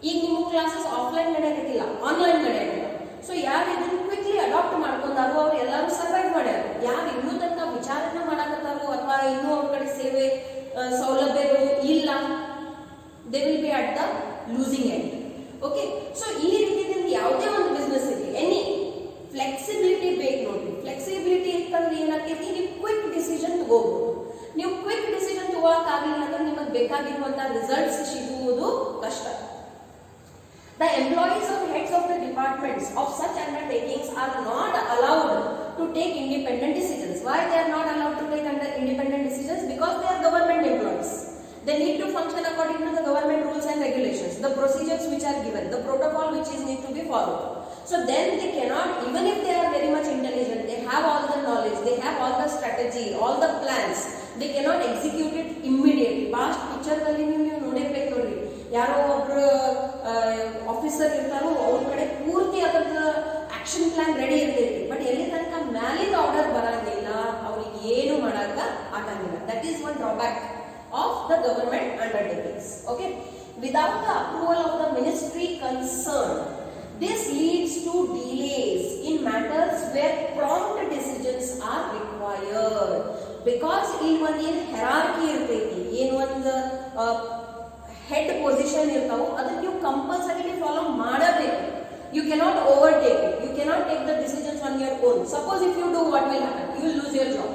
ಈಗ ನಿಮ್ಮ ಕ್ಲಾಸಸ್ ಆಫ್ಲೈನ್ ನಡೆಯಕತ್ತಿಲ್ಲ, ಆನ್ಲೈನ್ ನಡೆಯಕತ್ತಿಲ್ಲ. ಸೊ ಯಾರು ಇದನ್ನು ಕ್ವಿಕ್ಲಿ ಅಡಾಪ್ಟ್ ಮಾಡ್ಕೊಂಡಾರು ಅವ್ರು ಎಲ್ಲರೂ ಸರ್ವೈವ್ ಮಾಡ್ಯಾರ. ಯಾರು ಇನ್ನೂ ತನಕ ವಿಚಾರಣೆ ಮಾಡಕತ್ತಾರ ಬೇಕಾಗಿರುವಂತ ರಿಸಲ್ಟ್ಸ್ ಸಿಗುವುದು ಕಷ್ಟ. The employees or heads of the departments of such undertakings are not allowed to take independent decisions. Why they are not allowed to take independent decisions? Because they are government employees. They need to function according to the government rules and regulations, the procedures which are given, the protocol which is need to be followed. So then they cannot, even if they are very much intelligent, they have all the knowledge, they have all the strategy, all the plans, they cannot execute it immediately. Past picture ನಲ್ಲಿ ನೀವು ನೋಡಿರ್ಬೇಕು ನೋಡ್ರಿ, ಯಾರೋ ಒಬ್ರು officer ಇರ್ತಾರೋ ಅವ್ರ ಕಡೆ ಪೂರ್ತಿ ಅದರ ಆಕ್ಷನ್ ಪ್ಲಾನ್ ರೆಡಿ ಇರ್ತೈತಿ, ಬಟ್ ಎಲ್ಲಿ ತನಕ ಮ್ಯಾಲಿಂದ ಆರ್ಡರ್ ಬರಂಗಿಲ್ಲ ಅವ್ರಿಗೆ ಏನು ಮಾಡಾಕ ಆಗಂಗಿಲ್ಲ. That is one drawback of the government undertakings. Okay, without the approval of the ministry concerned, this leads to delays in matters where prompt decisions are required. Because in one hierarchy irteti, in one head position irtavu, adha you compulsorily follow madabeku. You cannot overtake it, you cannot take the decisions on your own. Suppose if you do, what will happen? You will lose your job.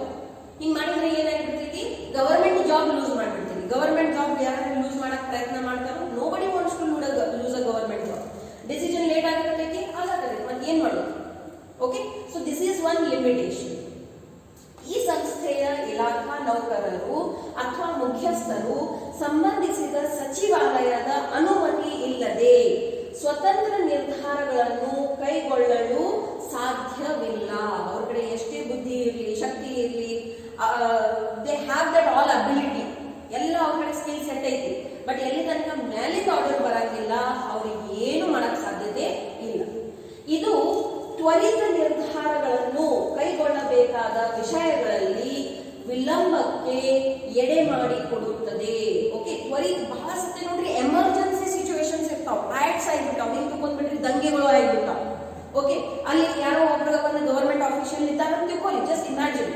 ಹಿಂಗ್ ಮಾಡಿದ್ರೆ ಏನಾಗ್ಬಿಡ್ತೈತಿ, government job lose ಮಾಡ್ಬಿಡ್ತೀವಿ. Government job ಯಾರು lose ಮಾಡಕ್ ಪ್ರಯತ್ನ ಮಾಡ್ತಾರೋ, nobody wants to lose a government job. Decision late ಆಗತೈತಿ, ಆಗತೈತಿ, ಮತ್ತೆ ಏನ್ ಮಾಡೋದು? Okay, so this is one limitation. ಈ ಸಂಸ್ಥೆಯ ಇಲಾಖಾ ನೌಕರರು ಅಥವಾ ಮುಖ್ಯಸ್ಥರು ಸಂಬಂಧಿಸಿದ ಸಚಿವಾಲಯದ ಅನುಮತಿ ಇಲ್ಲದೆ ಸ್ವತಂತ್ರ ನಿರ್ಧಾರಗಳನ್ನು ಕೈಗೊಳ್ಳಲು ಸಾಧ್ಯವಿಲ್ಲ. ಅವ್ರ ಕಡೆ ಎಷ್ಟೇ ಬುದ್ಧಿ ಇರಲಿ, ಶಕ್ತಿ ಇರಲಿ, they have that all ability, ಎಲ್ಲ ಅವ್ರ ಕಡೆ ಸ್ಕಿಲ್ ಸೆಟ್ ಐತಿ, ಬಟ್ ಎಲ್ಲಿ ತನಕ ಮ್ಯಾಲಿಂದ ಆರ್ಡರ್ ಬರಂಗಿಲ್ಲ ಅವ್ರಿಗೆ ಏನು ಮಾಡಕ್ ಸಾಧ್ಯತೆ ಇಲ್ಲ. ಇದು ತ್ವರಿತ ನಿರ್ಧಾರಗಳನ್ನು ಕೈಗೊಳ್ಳಬೇಕಾದ ವಿಷಯಗಳಲ್ಲಿ ವಿಳಂಬಕ್ಕೆ ಎಡೆ ಮಾಡಿಕೊಡುತ್ತದೆ. ಓಕೆ, ತ್ವರಿತ ಬಹಳ ಸತ್ಯ ನೋಡ್ರಿ, ಎಮರ್ಜೆನ್ಸಿ ಸಿಚುವೇಶನ್ಸ್ ಇರ್ತಾವ, ರೈಟ್ಸ್ ಆಗಿಬಿಟ್ಟಾವ, ಹಿಂಗ್ ತಗೊಂಡ್ಬಿಟ್ರಿ ದಂಗೆಗಳು ಆಗಿಬಿಟ್ಟಾವ. ಓಕೆ, ಅಲ್ಲಿ ಯಾರೋ ಒಬ್ರು ಒಂದು ಗವರ್ಮೆಂಟ್ ಆಫೀಷಿಯಲ್ ಇದ್ದಾರೆ ಅಂತ ತಿಳ್ಕೊಳ್ಳಿ, just imagine.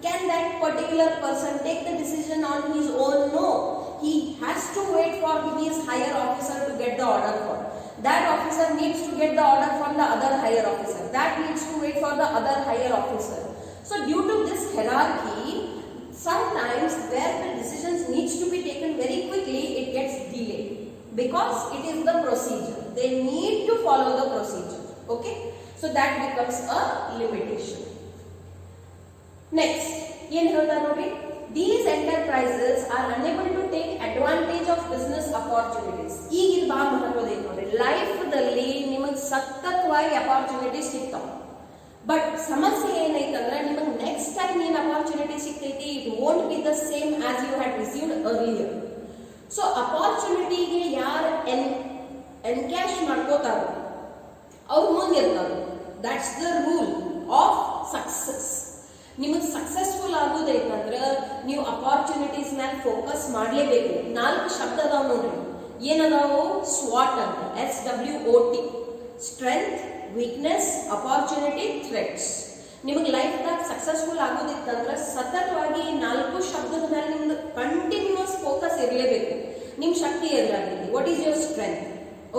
Can that particular person take the decision on his own? No. He has to wait for his higher officer to get the order for. That officer needs to get the order from the other higher officer. That needs to wait for the other higher officer. So due to this hierarchy, sometimes where the decisions needs to be taken very quickly, it gets delayed. Because it is the procedure. They need to follow the procedure. Okay? So that becomes a limitation. Next, ಏನು ಹೇಳ್ತಾರೆ ನೋಡಿ, these enterprises are unable to take advantage of business opportunities. ಈಗ ಇದು ಬಹಳ ಮಹತ್ವದ ನೋಡಿ, ಲೈಫ್ದಲ್ಲಿ ನಿಮಗೆ ಸತತವಾಗಿ ಅಪಾರ್ಚುನಿಟೀಸ್ ಸಿಗ್ತಾವ, ಬಟ್ ಸಮಸ್ಯೆ ಏನೈತಂದ್ರೆ ನಿಮಗೆ ನೆಕ್ಸ್ಟ್ ಟೈಮ್ ಏನು ಅಪಾರ್ಚುನಿಟಿ ಸಿಗ್ತೈತಿ, it won't be the same as you had received earlier. So ಅಪಾರ್ಚುನಿಟಿಗೆ ಯಾರು ಎನ್ಕ್ಯಾಶ್ ಮಾಡ್ಕೋತಾರೋ ಅವ್ರು ಮುಂದಿರ್ತಾರೆ. That's the rule of success. ನಿಮಗೆ ಸಕ್ಸಸ್ಫುಲ್ ಆಗೋದೈತಂದ್ರೆ ನೀವು ಅಪಾರ್ಚುನಿಟೀಸ್ ಮೇಲೆ ಫೋಕಸ್ ಮಾಡಲೇಬೇಕು. 4 ಶಬ್ದ ಅದಾವ ನೋಡ್ರಿ, ಏನದಾವು? ಸ್ವಾಟ್ ಅಂತ, SWOT, strength, weakness, opportunity, threats. ನಿಮಗೆ ಲೈಫ್ದಾಗ ಸಕ್ಸಸ್ಫುಲ್ ಆಗೋದಿತ್ತಂದ್ರೆ ಸತತವಾಗಿ 4 ಶಬ್ದದ ಮೇಲೆ ನಿಮ್ದು ಕಂಟಿನ್ಯೂಸ್ ಫೋಕಸ್ ಇರಲೇಬೇಕು. ನಿಮ್ ಶಕ್ತಿ ಎದುರಾಗೈತಿ, what is your strength?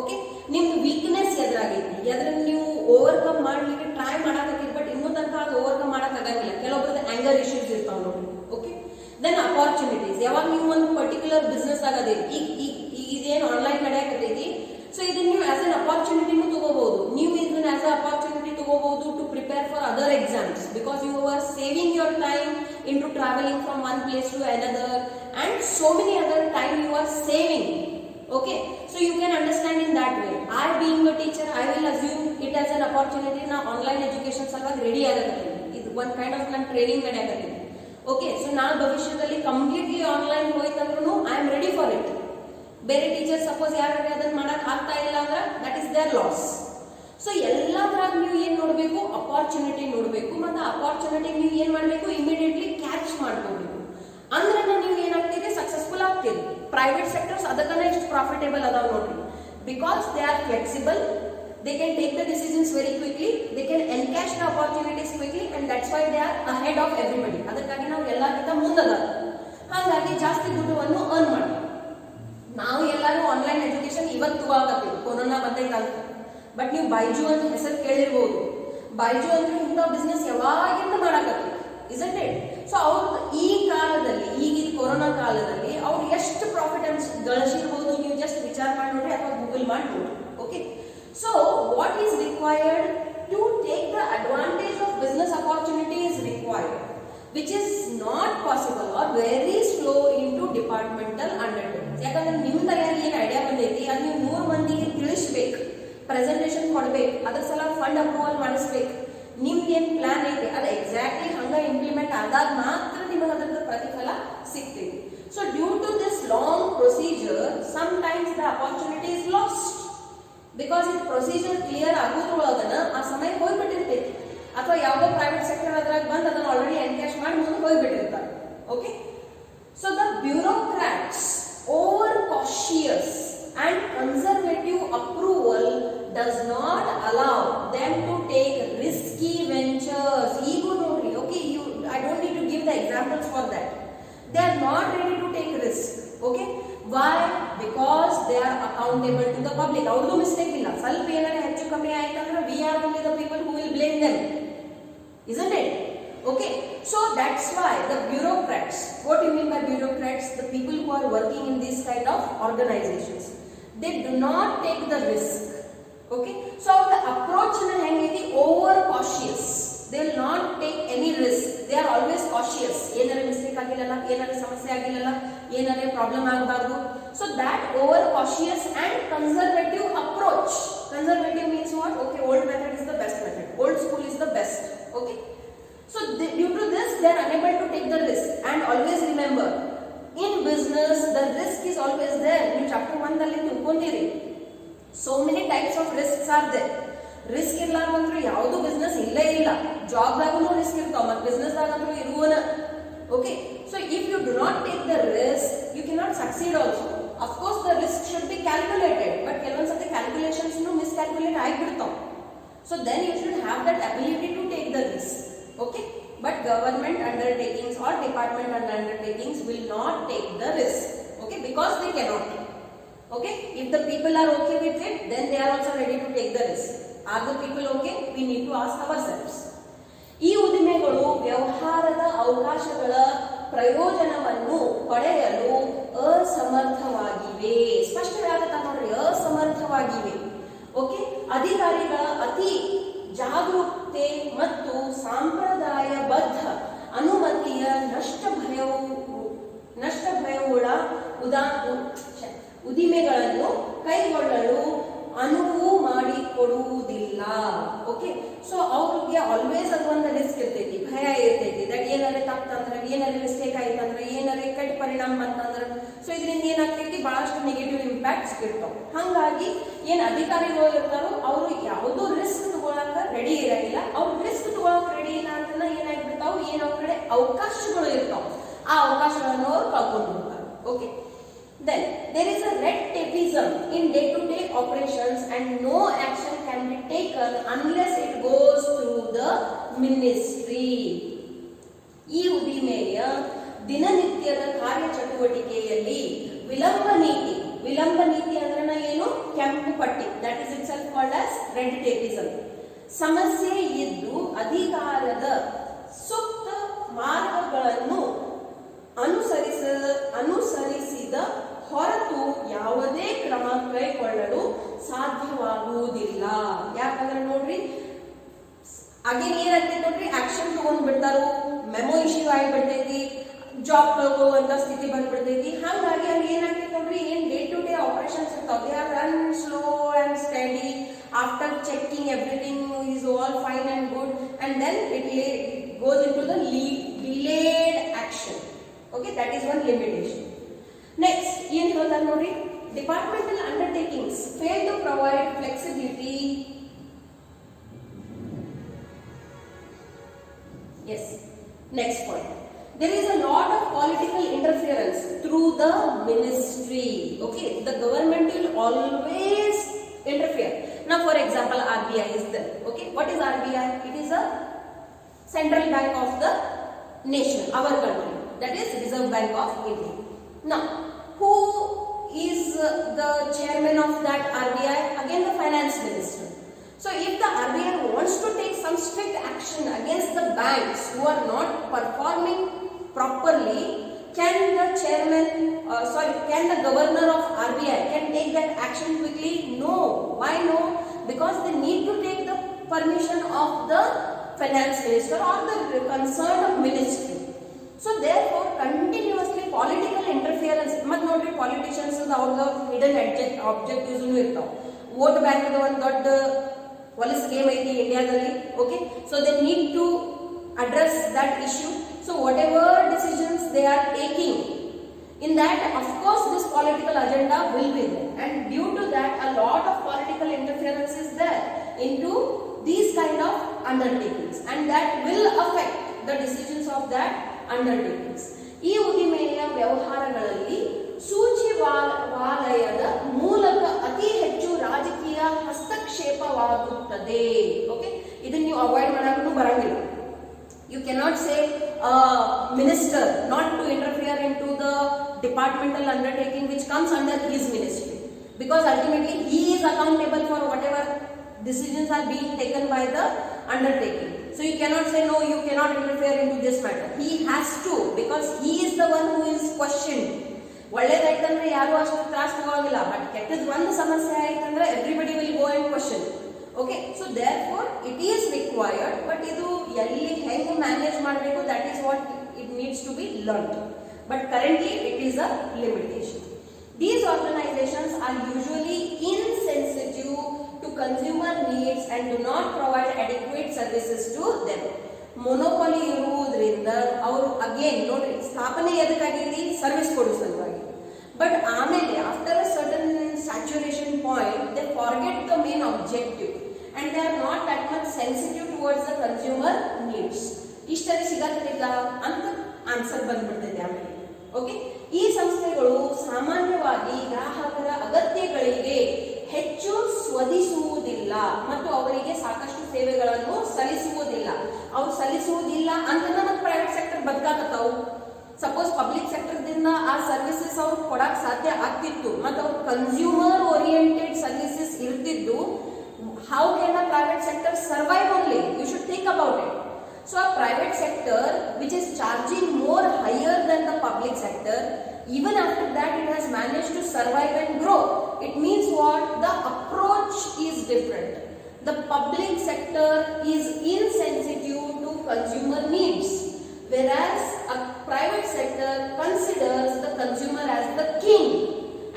Okay, ನಿಮ್ದು ವೀಕ್ನೆಸ್ ಎದುರಾಗೈತಿ, ಅದ್ರಲ್ಲಿ ನೀವು ಓವರ್ಕಮ್ ಮಾಡ್ಲಿಕ್ಕೆ ಟ್ರೈ ಮಾಡಕತ್ತೀರಿ, ಬಟ್ ಇನ್ನೂ ತನಕ ಅದು ಓವರ್ಕಮ್ ಮಾಡಕ್ ಆಗಂಗಿಲ್ಲ. ಕೆಲವೊಬ್ಬರದ ಆಂಗರ್ ಇಶ್ಯೂಸ್ ಇರ್ತಾವ ನೋಡಿ. ಓಕೆ, ದೆನ್ ಅಪಾರ್ಚುನಿಟೀಸ್, ಯಾವಾಗ ನೀವು ಒಂದು ಪರ್ಟಿಕ್ಯುಲರ್ ಬಿಸ್ನೆಸ್ ಆಗದೆ, ಈಗ ಇದೇನು ಆನ್ಲೈನ್ ನಡೆಯಕತ್ತೈತಿ, ಸೊ ಇದನ್ನ ನೀವು ಆಸ್ ಅನ್ ಅಪಾರ್ಚುನಿಟಿನೂ ತಗೋಬಹುದು. ನೀವು ಇದನ್ನ ಆಸ್ ಅ ಅಪಾರ್ಚುನಿಟಿ ತಗೋಬಹುದು to prepare for other exams, because you are saving your time in to travelling from one place to another and so many other time you are saving. Okay, so you can understand in that way. I being a teacher, I will assume it as an opportunity. Na online education salವಾಗಿ ready ಆಗತ್ತೆ, ಇದು one kind of ನನ್ನ training ನಡೆಯಕತ್ತೆ. Okay, so ನಾನು ಭವಿಷ್ಯದಲ್ಲಿ completely online ಹೋಯ್ತಂದ್ರೂ I am ready for it. ಬೇರೆ teacher suppose ಯಾರು ಅದನ್ನ ಮಾಡಕ್ ಆಗ್ತಾ ಇಲ್ಲ ಅಂದ್ರೆ that is their loss. So ಎಲ್ಲದ್ರಾಗ ನೀವು ಏನ್ ನೋಡ್ಬೇಕು? ಅಪಾರ್ಚುನಿಟಿ ನೋಡ್ಬೇಕು, ಮತ್ತೆ ಅಪಾರ್ಚುನಿಟಿ ನೀವು ಏನ್ ಮಾಡ್ಬೇಕು? ಇಮಿಡಿಯೇಟ್ಲಿ ಕ್ಯಾಚ್ ಮಾಡ್ಕೋಬೇಕು. ಅಂದ್ರೆ ನೀವು ಏನಾಗ್ತೀರಿ? ಸಕ್ಸಸ್ಫುಲ್ ಆಗ್ತೀರಿ. ಪ್ರೈವೇಟ್ ಸೆಕ್ಟರ್ಸ್ ಅದಕ್ಕನ್ನ ಎಷ್ಟು ಪ್ರಾಫಿಟೇಬಲ್ ಅದಾವ ನೋಡ್ರಿ, because they are flexible, they can take the decisions very quickly, they can encash the opportunities quickly, and that's why they are ahead of everybody. ಅದಕ್ಕಾಗಿ ನಾವು ಎಲ್ಲರಿಗಿಂತ ಮುಂದದ, ಹಾಗಾಗಿ ಜಾಸ್ತಿ ದುಡ್ಡನ್ನು ಅರ್ನ್ ಮಾಡ್ತೀವಿ. ನಾವು ಎಲ್ಲರೂ ಆನ್ಲೈನ್ ಎಜುಕೇಶನ್ ಇವತ್ತು ಆಗತ್ತೀವಿ, ಕೊರೋನಾ ಬಂದೈತಂತ, ಬಟ್ ನೀವು ಬೈಜು ಅಂತ ಹೆಸರು ಕೇಳಿರ್ಬೋದು. ಬೈಜು ಅಂದ್ರೆ ಇಂಥ ಬಿಸ್ನೆಸ್ ಯಾವಾಗಿಂದ ಮಾಡಾಕತ್ತೀವಿ, isn't it? ಸೊ ಅವ್ರು ಈ ಕಾಲದಲ್ಲಿ, ಈಗಿನ ಕೊರೋನಾ ಕಾಲದಲ್ಲಿ ಅವ್ರು ಎಷ್ಟು ಪ್ರಾಫಿಟ್ ಗಳಿಸಿರ್ಬೋದು ನೀವು ಜಸ್ಟ್ ವಿಚಾರ ಮಾಡಿ ನೋಡ್ರಿ ಅಥವಾ ಗೂಗಲ್ ಮಾಡಿ ನೋಡ್ರಿ. Okay, so what is required to take the advantage of business opportunity is required, which is not possible or very slow into departmental undertakings. ಯಾಕಂದ್ರೆ ನಿಮ್ಮ ತಲೆಯಲ್ಲಿ ಏನು ಐಡಿಯಾ ಬಂದೈತಿ ಅದು ನೀವು 100 ಮಂದಿಗೆ ತಿಳಿಸ್ಬೇಕು, ಪ್ರೆಸೆಂಟೇಷನ್ ಕೊಡ್ಬೇಕು, ಅದ್ರ ಸಲ ಫಂಡ್ ಅಪ್ರೂವಲ್ ಮಾಡಿಸ್ಬೇಕು. ನಿಮ್ದು ಏನು ಪ್ಲಾನ್ ಐತಿ ಅದು ಎಕ್ಸಾಕ್ಟ್ಲಿ ಹಂಗ ಇಂಪ್ಲಿಮೆಂಟ್ ಆದಾಗ ಮಾತ್ರ ನಿಮಗೆ ಅದರ ಪ್ರತಿಫಲ ಸಿಗ್ತೈತಿ. So due to this long procedure sometimes the opportunity is lost, because ಇದು ಪ್ರೊಸೀಜರ್ ಕ್ಲಿಯರ್ ಆಗೋದ್ರೊಳಗನ ಆ ಸಮಯ ಹೋಗ್ಬಿಟ್ಟಿರ್ತೈತಿ, ಅಥವಾ ಯಾವುದೋ ಪ್ರೈವೇಟ್ ಸೆಕ್ಟರ್ ಅದ್ರಾಗ ಬಂದು ಅದನ್ನು ಆಲ್ರೆಡಿ ಎನ್ಕ್ಯಾಶ್ ಮಾಡಿ ಮುಂದೆ ಹೋಗ್ಬಿಟ್ಟಿರ್ತಾರೆ. Okay, so the bureaucrats over cautious and conservative approval does not allow them to take risky ventures. Ego nodri, okay, I don't need to give the examples for that. They are not ready to take risk. Okay, why? Because they are accountable to the public. Avadu mistake illa, ಸ್ವಲ್ಪ ಏನಾರ ಹೆಚ್ಚು ಕಮ್ಮಿ ಆಯ್ತಂದ್ರೆ we are only the people who will blame them, isn't it? Okay, so that's why the bureaucrats, what do you mean by bureaucrats? The people who are working in these kind of organizations, they do not take the risk. Okay, so the approach na hengiti over cautious, they will not take any risk, they are always cautious. Yenare mistake agillalla, yenare samasya agillalla, yenare problem agbaardu. So that over cautious and conservative approach, conservative means what? Okay, old method is the best method, old school is the best. Okay, so due to this they are unable to take the risk. And always remember, in business the risk is always there. You chapter 1 dalli tilkondirri, so many types of risks are there. Risk illa andre yaudu business illa illa, job dagunu risk irtav mat business daganu iruvana. Okay, so if you do not take the risk you cannot succeed also. Of course the risk should be calculated, but ಕೆಲವೊಂದು ಸತಿ calculations nu miscalculate ಆಗಿಬಿಡ್ತಾವ. So then you should have that ability to take the risk. Okay, but government undertakings or departmental undertakings will not take the risk. Okay, because they cannot. Okay, if the people are okay with it, then they are also ready to take the risk. Are the people okay? We need to ask ourselves. ಈ ಉದ್ದಿಮೆಗಳು ವ್ಯವಹಾರದ ಅವಕಾಶಗಳ ಪ್ರಯೋಜನವನ್ನು ಪಡೆಯಲು ಅಸಮರ್ಥವಾಗಿವೆ. ಸ್ಪಷ್ಟವಾಗುತ್ತಾ ನೋಡ್ರಿ, ಅಸಮರ್ಥವಾಗಿವೆ. Okay, ಅಧಿಕಾರಿಗಳ ಅತಿ ಜಾಗರೂಕತೆ ಮತ್ತು ಸಂಪ್ರದಾಯಬದ್ಧ ಅನುಮತಿಯ ನಷ್ಟ ಭಯವುಳ್ಳ ಉದ್ದಿಮೆಗಳನ್ನು ಕೈಗೊಳ್ಳಲು ಅನುವು ಮಾಡಿಕೊಡುವುದಿಲ್ಲ. ಓಕೆ, ಸೊ ಅವ್ರಿಗೆ ಆಲ್ವೇಸ್ ಅದೊಂದು ರಿಸ್ಕ್ ಇರ್ತೈತಿ, ಭಯ ಇರ್ತೈತಿ. ದಟ್ ಏನಾರೇ ತಪ್ಪಂದ್ರೆ, ಏನಾರೇ ಮಿಸ್ಟೇಕ್ ಆಯ್ತಂದ್ರೆ, ಏನಾರೇ ಕೆಟ್ಟ ಪರಿಣಾಮ ಬಂತಂದ್ರೆ, ಸೊ ಇದರಿಂದ ಏನಾಗ್ತೈತಿ, ಬಹಳಷ್ಟು ನೆಗೆಟಿವ್ ಇಂಪ್ಯಾಕ್ಟ್ಸ್ ಇರ್ತಾವ. ಹಾಗಾಗಿ ಏನ್ ಅಧಿಕಾರಿಗಳು ಇರ್ತಾರೋ ಅವರು ಯಾವುದೋ ರಿಸ್ಕ್ ತಗೊಳಕ ರೆಡಿ ಇರಂಗಿಲ್ಲ. ಅವ್ರು ರಿಸ್ಕ್ ತಗೊಳಕ್ ರೆಡಿ ಇಲ್ಲ ಅಂತ ಏನಾಗ್ಬಿಡ್ತಾವ, ಏನ್ ಅವ್ರ ಕಡೆ ಅವಕಾಶಗಳು ಇರ್ತಾವ, ಆ ಅವಕಾಶಗಳನ್ನು ಅವ್ರು ಕಳ್ಕೊಂಡು ಹೋಗ್ತಾರೆ. Okay, then there is a red tapeism in day-to-day operations and no action can be taken unless it goes through the ministry. ಈ ಉದ್ದಿಮೆಯ ದಿನನಿತ್ಯದ ಕಾರ್ಯಚಟುವಟಿಕೆಯಲ್ಲಿ ವಿಳಂಬ ನೀತಿ ಅಂದ್ರೆ ಏನು, ಕೆಂಪು ಪಟ್ಟಿ, that is itself called as red tapeism. ಸಮಸ್ಯೆ ಇದ್ದು ಅಧಿಕಾರದ ಸೂಕ್ತ ಮಾರ್ಗಗಳನ್ನು ಅನುಸರಿಸಿದ ಹೊರತು ಯಾವುದೇ ಕ್ರಮ ಕೈಗೊಳ್ಳಲು ಸಾಧ್ಯವಾಗುವುದಿಲ್ಲ. ಯಾಕಂದ್ರೆ ನೋಡ್ರಿ, ಅಗೇನ್ ಏನಾಗ್ತೈತಿ ನೋಡ್ರಿ, ಆಕ್ಷನ್ ತಗೊಂಡ್ ಬಿಡ್ತಾರೋ, ಮೆಮೊ ಇಶ್ಯೂ ಆಗಿಬಿಡ್ತೈತಿ, ಜಾಬ್ ಕಳ್ಕೊಳ್ಳುವಂತ ಸ್ಥಿತಿ ಬಂದ್ಬಿಡ್ತೈತಿ. ಹಾಗಾಗಿ ಅಲ್ಲಿ ಏನಾಗ್ತೈತಿ ನೋಡ್ರಿ, ಏನ್ ಡೇ ಟು ಡೇ ಆಪರೇಷನ್ಸ್ ಇರ್ತಾವ, they are run slow and steady after checking everything is all fine and good, and then it goes into the delayed action. Okay, that is one limitation. Next, ಏನು ಹೇಳ್ತಾರೆ ನೋಡಿ, departmental undertakings fail to provide flexibility. Yes, next point. There is a lot of political interference through the ministry. Okay, the government will always interfere. Now, for example, RBI is there. Okay, what is RBI? It is a central bank of the nation, our country. That is Reserve Bank of India. Now, who is the chairman of that RBI? Again, the finance minister. So, if the RBI wants to take some strict action against the banks who are not performing properly, can the chairman, can the governor of RBI can take that action quickly? No. Why no? Because they need to take the permission of the finance minister or the concerned ministry. So therefore continuously political interference, ಮತ್ ನೋಡ್ರಿ politicians ಅವ್ರ hidden objectives ಇರ್ತಾವ. Vote bank ಒಂದು ದೊಡ್ಡ ಹೊಲಸ್ game ಐತಿ ಇಂಡಿಯಾದಲ್ಲಿ. Okay, so they need to address that issue. So whatever decisions they are taking, in that of course this political agenda will be there, and due to that a lot of political interference is there into these kind of undertakings, and that will affect the decisions of that undertakings. ಈ ಉದ್ದಿಮೆಯ ವ್ಯವಹಾರಗಳಲ್ಲಿ ಸೂಚಿವಾಲಯದ ಮೂಲಕ ಅತಿ ಹೆಚ್ಚು ರಾಜಕೀಯ ಹಸ್ತಕ್ಷೇಪವಾಗುತ್ತದೆ. Okay, ಇದನ್ನ ನೀವು avoid ಮಾಡಕ್ಕೂ ಬರಂಗಿಲ್ಲ. You cannot say minister not to interfere into the departmental undertaking which comes under his ministry, because ultimately he is accountable for whatever decisions are being taken by the undertaking. So you cannot say no, you cannot interfere into this matter. He has to, because he is the one who is questioned. ಒಳ್ಳೆದಾಯ್ತಂದ್ರೆ ಯಾರು ಅಷ್ಟು ತ್ರಾಸ ತಗೋಂಗಿಲ್ಲ, but ಕೆಟ್ಟದ್ ಒಂದು ಸಮಸ್ಯೆ ಆಯ್ತಂದ್ರೆ everybody will go and question. Okay, so therefore it is required, but idu elli henge manage ಮಾಡಬೇಕು, that is what it needs to be learned. But currently it is a limitation. These organizations are usually insensitive to consumer needs and do not provide adequate services to them. ಮೊನೋಪೊಲಿ ಇರುವುದರಿಂದ ಅವರು again ನೋಡ್ರಿ ಸ್ಥಾಪನೆ ಎದಕ್ಕಾಗೈತಿ, service ಕೊಡೋ ಸಲುವಾಗಿ. But ಆಮೇಲೆ after a certain saturation point they forget the main objective and they are not that much sensitive towards the consumer needs. ಇಷ್ಟೇ ಸಿಗತ್ತಿಲ್ಲ ಅಂತ answer ಬಂದ್ಬಿಡ್ತದೆ ಆಮೇಲೆ. ಓಕೆ, ಈ ಸಂಸ್ಥೆಗಳು ಸಾಮಾನ್ಯವಾಗಿ ಗ್ರಾಹಕರ ಅಗತ್ಯಗಳಿಗೆ ಹೆಚ್ಚು ಸ್ಪಂದಿಸುವುದಿಲ್ಲ ಮತ್ತು ಅವರಿಗೆ ಸಾಕಷ್ಟು ಸೇವೆಗಳನ್ನು ಸಲ್ಲಿಸುವುದಿಲ್ಲ. ಅವ್ರು ಸಲ್ಲಿಸುವುದಿಲ್ಲ ಅಂತ ಮತ್ತೆ ಪ್ರೈವೇಟ್ ಸೆಕ್ಟರ್ ಬದುಕಾಕತ್ತಾವು. ಸಪೋಸ್ ಪಬ್ಲಿಕ್ ಸೆಕ್ಟರ್ ದಿಂದ ಆ ಸರ್ವಿಸಸ್ ಅವ್ರು ಕೊಡಕ್ ಸಾಧ್ಯ ಆಗ್ತಿತ್ತು ಮತ್ತು ಅವ್ರು ಕನ್ಸ್ಯೂಮರ್ ಓರಿಯೆಂಟೆಡ್ ಸರ್ವಿಸಸ್ ಇರ್ತಿದ್ದು, how can a private sector survive only? You should think about it. So a private sector which is charging more higher than the public sector, even after that it has managed to survive and grow. It means what? The approach is different. The public sector is insensitive to consumer needs, whereas a private sector considers the consumer as the king,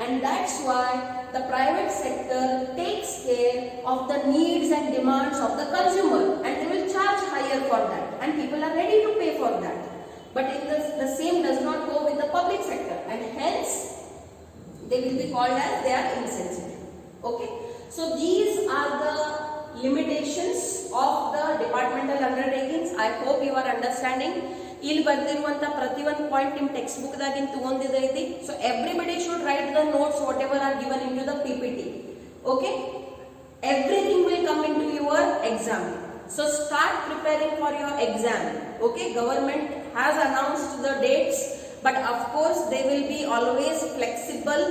and that's why the private sector takes care of the needs and demands of the consumer, and they will charge higher for that, and people are ready to pay for that. But in the same does not go with the public sector, and hence they will be called as they are insensitive. Okay, so these are the limitations of the departmental undertakings. I hope you are understanding. ಇಲ್ಲಿ ಬರ್ದಿರುವಂತ ಪ್ರತಿಯೊಂದು point ನಿಮ್ಮ text book ದಾಗಿನ ತಗೊಂಡಿದ್ದೈತಿ. So everybody should write the notes whatever are given into the PPT. Okay, everything will come into your exam. So start preparing for your exam. Okay, government has announced the dates, but of course they will be always flexible.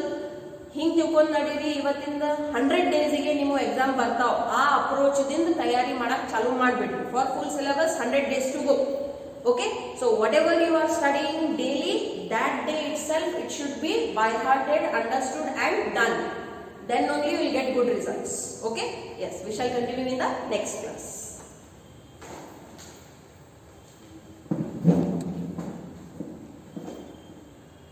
ಹಿಂಗೆ ತಿಳ್ಕೊಂಡು ನಡೀರಿ, ಇವತ್ತಿಂದ 100 ಡೇಸ್ಗೆ ನಿಮ್ಮ exam ಬರ್ತಾವ. ಆ approach ದಿಂದ ತಯಾರಿ ಮಾಡಕ್ ಚಾಲೂ ಮಾಡ್ಬಿಡ್ರಿ. For full syllabus 100 days to go. Okay, so whatever you are studying daily, that day itself it should be by hearted, understood and done. Then only you will get good results. Okay, yes, we shall continue in the next class.